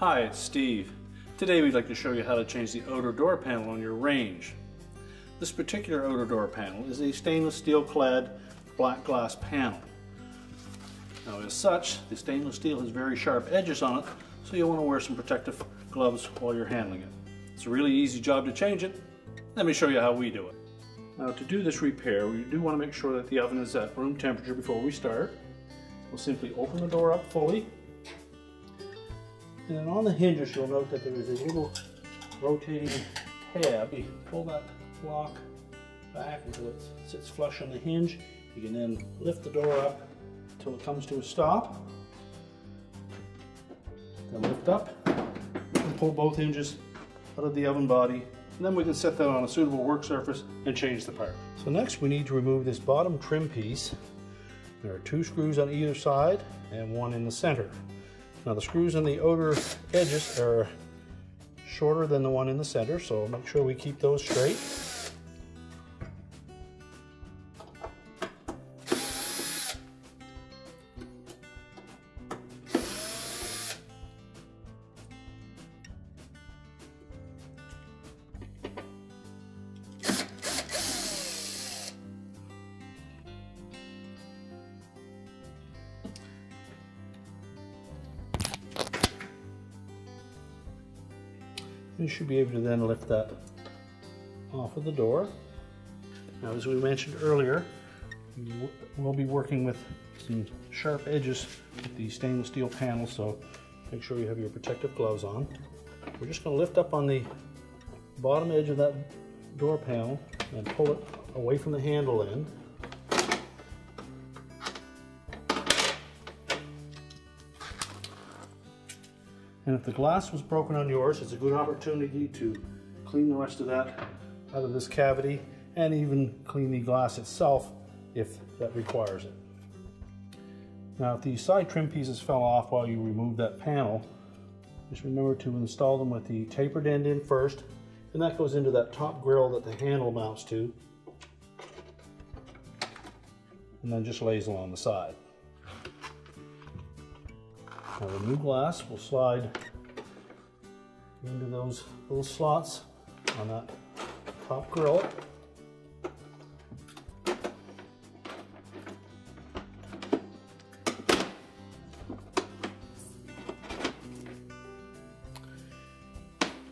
Hi, it's Steve. Today we'd like to show you how to change the outer door panel on your Range. This particular outer door panel is a stainless steel clad black glass panel. Now as such, the stainless steel has very sharp edges on it, so you'll want to wear some protective gloves while you're handling it. It's a really easy job to change it. Let me show you how we do it. Now to do this repair, we do want to make sure that the oven is at room temperature before we start. We'll simply open the door up fully. And then on the hinges, you'll note that there is a little rotating tab. You pull that lock back until it sits flush on the hinge. You can then lift the door up until it comes to a stop. Then lift up and pull both hinges out of the oven body. And then we can set that on a suitable work surface and change the part. So next we need to remove this bottom trim piece. There are 2 screws on either side and 1 in the center. Now the screws on the outer edges are shorter than the one in the center, so make sure we keep those straight. You should be able to then lift that off of the door. Now, as we mentioned earlier, we'll be working with some sharp edges with the stainless steel panel, so make sure you have your protective gloves on. We're just going to lift up on the bottom edge of that door panel and pull it away from the handle end. And if the glass was broken on yours, it's a good opportunity to clean the rest of that out of this cavity and even clean the glass itself if that requires it. Now, if the side trim pieces fell off while you removed that panel, just remember to install them with the tapered end in first, and that goes into that top grill that the handle mounts to, and then just lays along the side. Now the new glass will slide into those little slots on that top grill.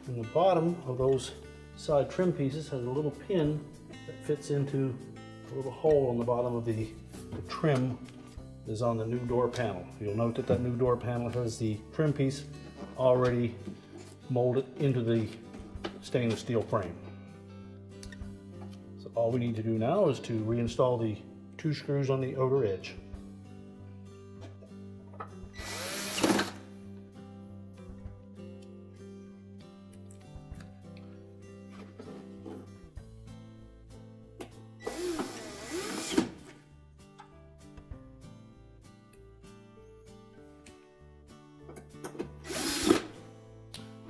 And the bottom of those side trim pieces has a little pin that fits into a little hole in the bottom of the trim is on the new door panel. You'll note that that new door panel has the trim piece already molded into the stainless steel frame. So all we need to do now is to reinstall the 2 screws on the outer edge.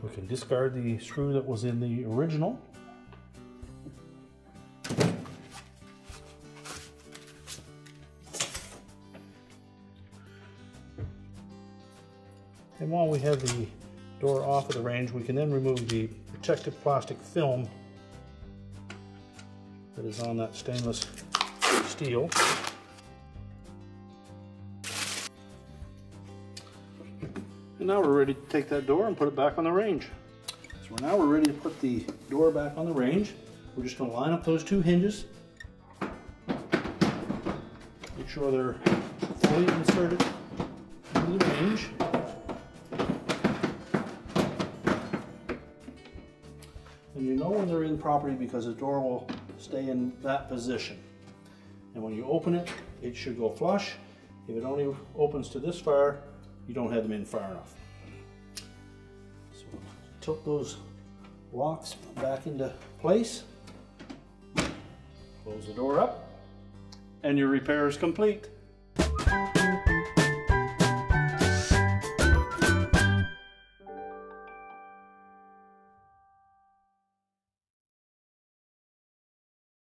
We can discard the screw that was in the original. And while we have the door off of the Range, we can then remove the protective plastic film that is on that stainless steel. And now we're ready to take that door and put it back on the Range. So now we're ready to put the door back on the Range. We're just going to line up those 2 hinges. Make sure they're fully inserted into the Range. And you know when they're in properly because the door will stay in that position. And when you open it, it should go flush. If it only opens to this far, you don't have them in far enough. So tilt those locks back into place, close the door up, and your repair is complete.